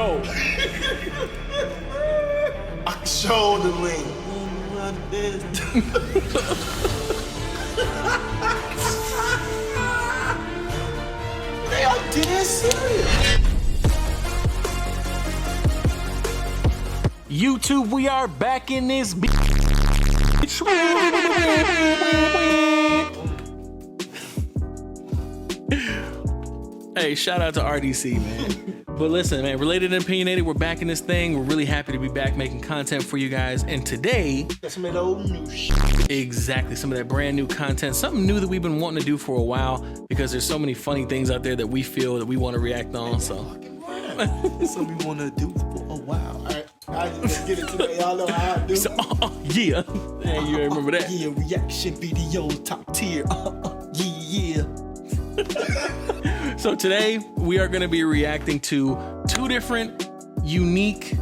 Go. I showed the link. They are dead serious. YouTube, we are back in this bitch. Hey, shout out to RDC, man. But listen, man, Related and Opinionated, we're back in this thing. We're really happy to be back making content for you guys. And today, That's some of that old new shit. exactly, some of that brand new content, something new that we've been wanting to do for a while because there's so many funny things out there that we feel that we want to react on. So, Something we want to do for a while. All right, let's get it today. Y'all know how I do. so yeah, hey, you remember that? Yeah, reaction video, top tier. Yeah. So today we are going to be reacting to two different unique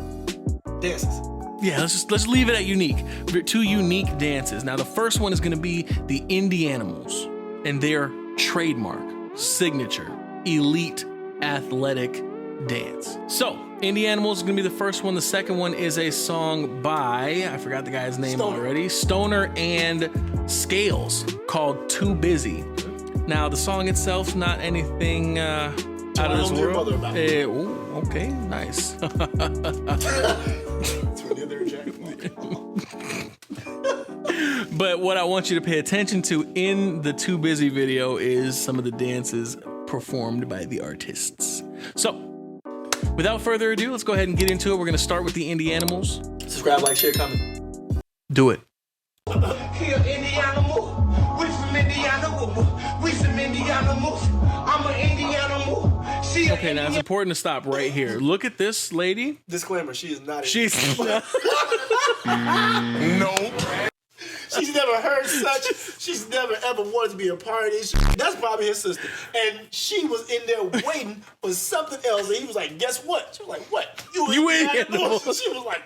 Dances. Yeah, let's leave it at unique. Two unique dances. Now the first one is going to be the Indianamals and their trademark, signature, elite, athletic dance. So Indianamals is going to be the first one. The second one is a song by, I forgot the guy's name already, Stoner and Scales, called Too Busy. Now the song itself, not anything out of this world. Ooh, okay, nice. But what I want you to pay attention to in the Too Busy video is some of the dances performed by the artists. So, without further ado, let's go ahead and get into it. We're gonna start with the Indianamals. Subscribe, like, share, comment. Do it. Here, Indianamals. We from Indiana. We some Indianamals. I'm an Indianamals. She a Okay, now it's important to stop right here. Look at this lady. Disclaimer: she is not. She's No. She's never heard such. She's never ever wanted to be a part of this. That's probably his sister. And she was in there waiting for something else. And he was like, guess what? She was like, what? You Indianamals. She was like,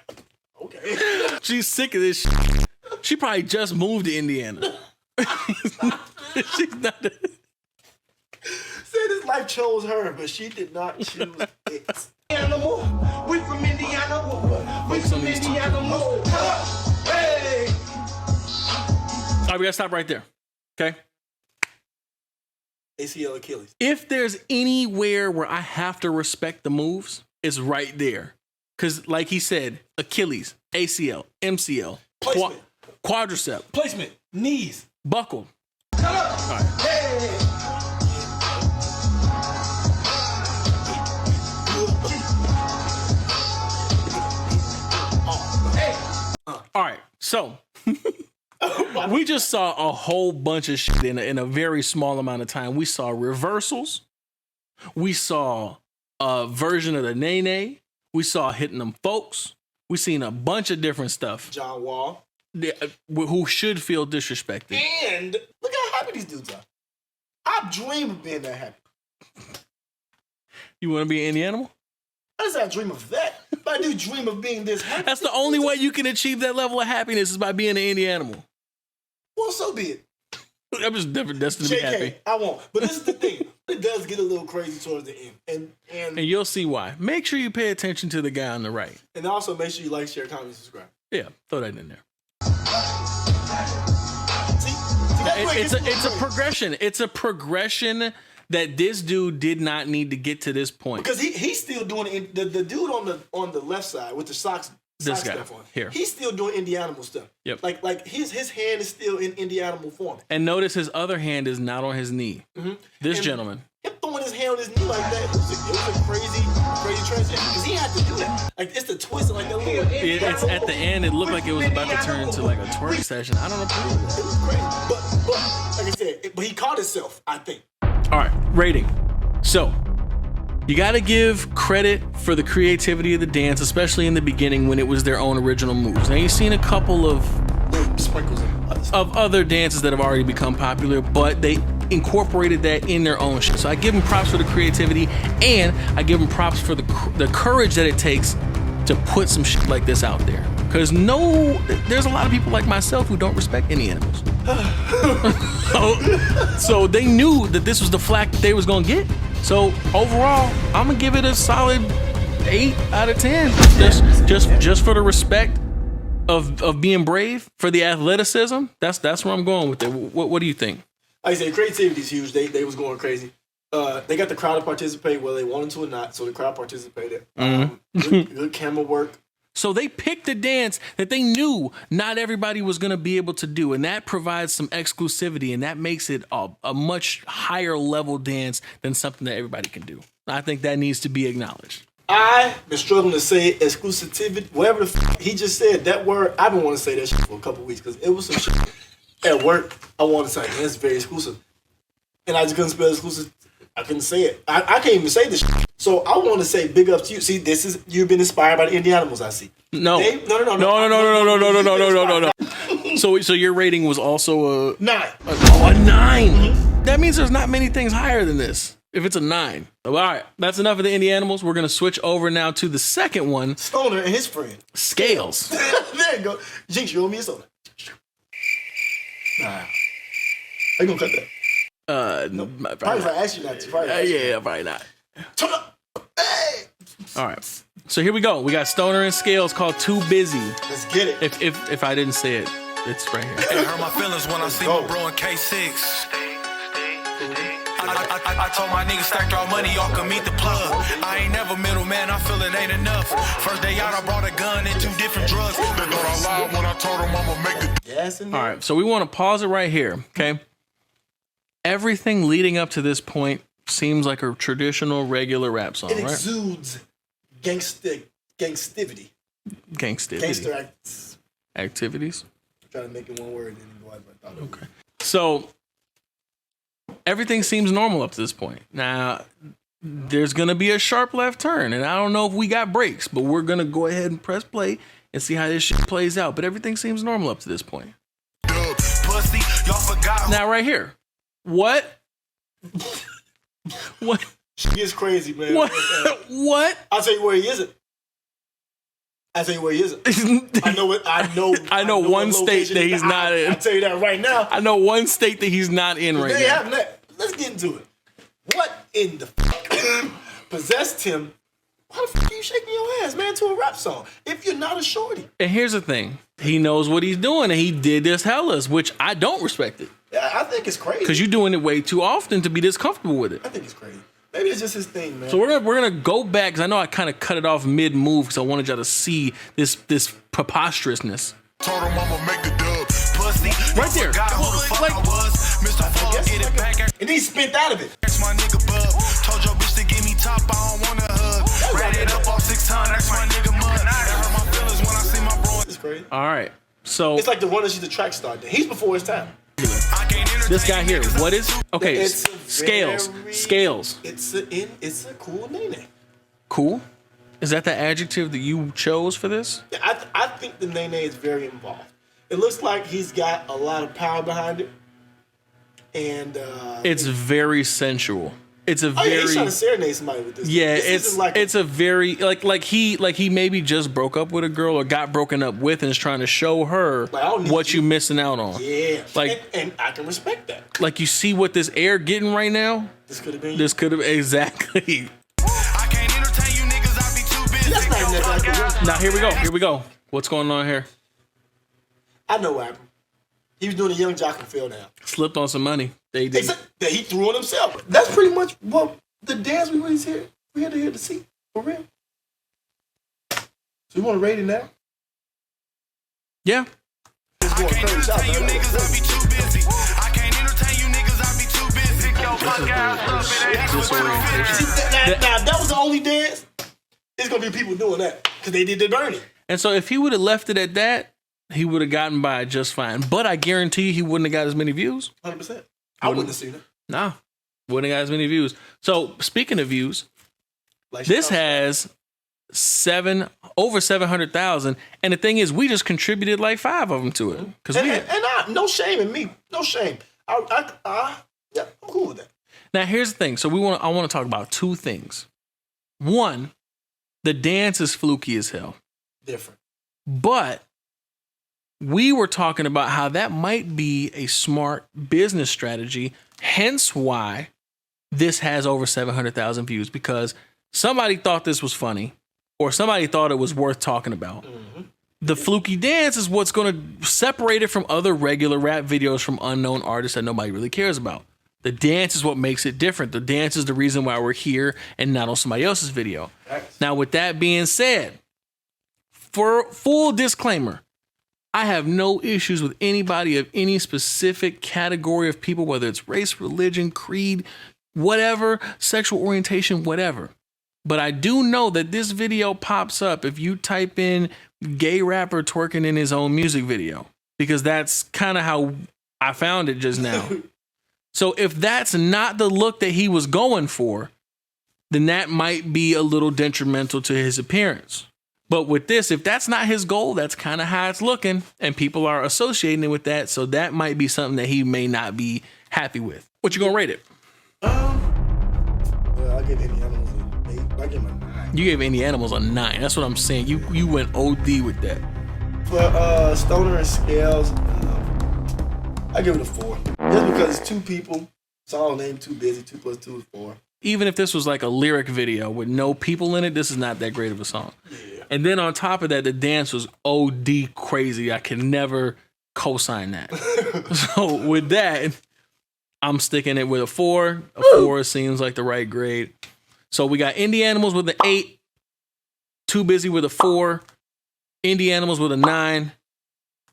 okay. She's sick of this shit. She probably just moved to Indiana. She's not. Said his life chose her, but she did not choose it. Animal. We from Indiana. We from Indiana. Hey. All right, we gotta stop right there. Okay. ACL Achilles. If there's anywhere where I have to respect the moves, it's right there. Cause like he said, Achilles, ACL, MCL, Placement. quadricep, Placement. Knees. buckled. Hey. All right, so we just saw a whole bunch of shit in a very small amount of time. We saw reversals. We saw a version of the Nene. We saw hitting them folks. We seen a bunch of different stuff. John Wall. Who should feel disrespected. And look how happy these dudes are. I dream of being that happy. You want to be an Indianimal? I just I dream of that. But I do dream of being this happy. That's the only way you can achieve that level of happiness is by being an Indianimal. Well, so be it. I'm just destined to be happy. I won't. But this is the thing. It does get a little crazy towards the end. And you'll see why. Make sure you pay attention to the guy on the right. And also make sure you like, share, comment, and subscribe. Yeah, throw that in there. See, It's a progression. It's a progression that this dude did not need to get to this point. because he's still doing it. The dude on the left side with the socks This guy, stuff on. here. He's still doing Indianimal stuff. Yep. Like his hand is still in Indianimal form. And notice his other hand is not on his knee. This And gentleman. Him throwing his hand on his knee like that, it was a crazy transition because he had to do that. Like it's the twist, like that little. It's at the end. It looked like it was about to turn into like a twerk session. I don't approve of It that. was crazy, but like I said, but he caught himself. I think. All right, rating. So, you got to give credit for the creativity of the dance, especially in the beginning when it was their own original moves. Now, you've seen a couple of Little sprinkles of other stuff. other dances that have already become popular, but they incorporated that in their own shit. So I give them props for the creativity, and I give them props for the courage that it takes to put some shit like this out there. Because there's a lot of people like myself who don't respect any animals. So they knew that this was the flack that they was gonna get. So overall, I'm gonna give it a solid 8 out of 10. Just for the respect of being brave, for the athleticism. That's where I'm going with it. What do you think? Like I said, creativity is huge. They was going crazy. They got the crowd to participate whether they wanted to or not. So the crowd participated. Good camera work. So they picked a dance that they knew not everybody was going to be able to do, and that provides some exclusivity, and that makes it a much higher level dance than something that everybody can do. I think that needs to be acknowledged. I've been struggling to say exclusivity, whatever the he just said, that word. I've been wanting to say that shit for a couple of weeks because it was some shit at work. I wanted to say, man, it's very exclusive. And I just couldn't spell exclusive. I couldn't say it. I can't even say this shit. So I want to say big up to you. See, you've been inspired by the Indianamals, I see. No. No. So your rating was also a 9. A 9. Mm-hmm. That means there's not many things higher than this. If it's a 9. All right, that's enough of the Indianamals. We're gonna switch over now to the second one. Stoner and his friend. Scales. There you go. Jinx, you owe me a soda. Nah. How you gonna cut that? No. Probably if I ask you not to. Probably not. Turn up. Hey. All right. So here we go. We got Stoner and Scales called Too Busy. Let's get it. If I didn't say it, it's right here. It hurt my feelings when I see my bro in K6. I told my niggas stack y'all money, y'all can meet the plug. I ain't never middleman, I feel it ain't enough. First day out, I brought a gun and 2 different drugs. They thought I lied when I told them I'ma make it. Yes, all right, so we want to pause it right here, okay? Everything leading up to this point seems like a traditional, regular rap song, it right? It exudes gangstivity. Gangster activities. I'm trying to make it one word and then go out, but I thought okay. So everything seems normal up to this point. Now, there's going to be a sharp left turn, and I don't know if we got brakes, but we're going to go ahead and press play and see how this shit plays out. But everything seems normal up to this point. Pussy, y'all forgot. Now, right here. What? She is crazy, man. What? I'll tell you where he isn't. I know one state that he's not in. I'll tell you that right now. I know one state that he's not in right now. They have that. Let's get into it. What in the fuck possessed him? Why the fuck are you shaking your ass, man, to a rap song if you're not a shorty? And here's the thing. He knows what he's doing, and he did this hellas, which I don't respect it. Yeah, I think it's crazy. Because you're doing it way too often to be this comfortable with it. I think it's crazy. Maybe it's just his thing, man. So we're gonna go back because I know I kind of cut it off mid move because I wanted y'all to see this preposterousness. Told him I'ma make the dub. Pussy, right there. And he spent out of it. That's my nigga Bub. Told your bitch to give me top. I don't want a hug. Ran it up all 6 times. That's my nigga Mud. That hurt my feelings when I see my bro. It's crazy. All right. So it's like the runners. She's the track star. He's before his time. This guy here, what is? Okay, Scales. It's a cool name. Cool? Is that the adjective that you chose for this? Yeah, I think the name is very involved. It looks like he's got a lot of power behind it, and it's very sensual. It's a very. Yeah, he's trying to serenade somebody with this. Yeah, it's a very like he maybe just broke up with a girl or got broken up with and is trying to show her what you missing out on. Yeah, like and I can respect that. Like you see what this air getting right now. This could have been. This could have exactly. I can't entertain you niggas. I be too busy. That's not even that. Now here we go. What's going on here? I know what happened. He was doing a Young Jock and fell down. Slipped on some money. They did. That he threw on himself. That's pretty much what the dance we was here. We had to see for real. So you want to rate it now? Yeah. I can't entertain you niggas. I be too busy. I can't entertain you niggas. I be too busy. Now that was the only dance. There's gonna be people doing that because they did the Bernie. And so if he would have left it at that, he would have gotten by just fine. But I guarantee he wouldn't have got as many views. 100%. I wouldn't have seen it. Nah. Wouldn't have got as many views. So speaking of views, this has over 700,000. And the thing is, we just contributed like 5 of them to it. No shame in me. No shame. Yeah, I'm cool with that. Now here's the thing. So I want to talk about 2 things. One, the dance is fluky as hell. Different. But we were talking about how that might be a smart business strategy, hence why this has over 700,000 views, because somebody thought this was funny. or somebody thought it was worth talking about. The fluky dance is what's going to separate it from other regular rap videos from unknown artists that nobody really cares about. The dance is what makes it different. The dance is the reason why we're here and not on somebody else's video. Now, with that being said, for full disclaimer, I have no issues with anybody of any specific category of people, whether it's race, religion, creed, whatever, sexual orientation, whatever. But I do know that this video pops up if you type in gay rapper twerking in his own music video, because that's kind of how I found it just now. So if that's not the look that he was going for, then that might be a little detrimental to his appearance. But with this, if that's not his goal, that's kind of how it's looking, and people are associating it with that. So that might be something that he may not be happy with. What you gonna rate it? Well, I give Indianamals an 8. I give him a 9. You gave Indianamals a 9. That's what I'm saying. You went OD with that. For Stoner and Scales, I give it a 4. Just because it's 2 people. Song name Too Busy. 2 + 2 is 4. Even if this was like a lyric video with no people in it, this is not that great of a song. Yeah. And then on top of that, the dance was OD crazy. I can never co-sign that. So with that, I'm sticking it with a 4. A 4 seems like the right grade. So we got Indianamals with an 8, Too Busy with a 4, Indianamals with a 9,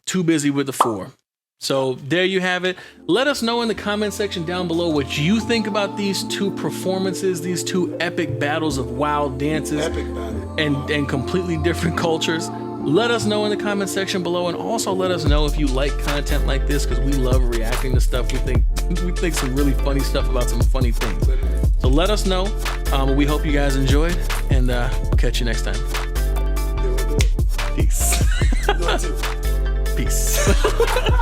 Too Busy with a 4. So there you have it. Let us know in the comment section down below what you think about these 2 performances, these 2 epic battles of wild dances and completely different cultures. Let us know in the comment section below, and also let us know if you like content like this, because we love reacting to stuff. We think some really funny stuff about some funny things. So let us know. We hope you guys enjoyed, and we'll catch you next time. Do it. Peace. Do it too. Peace.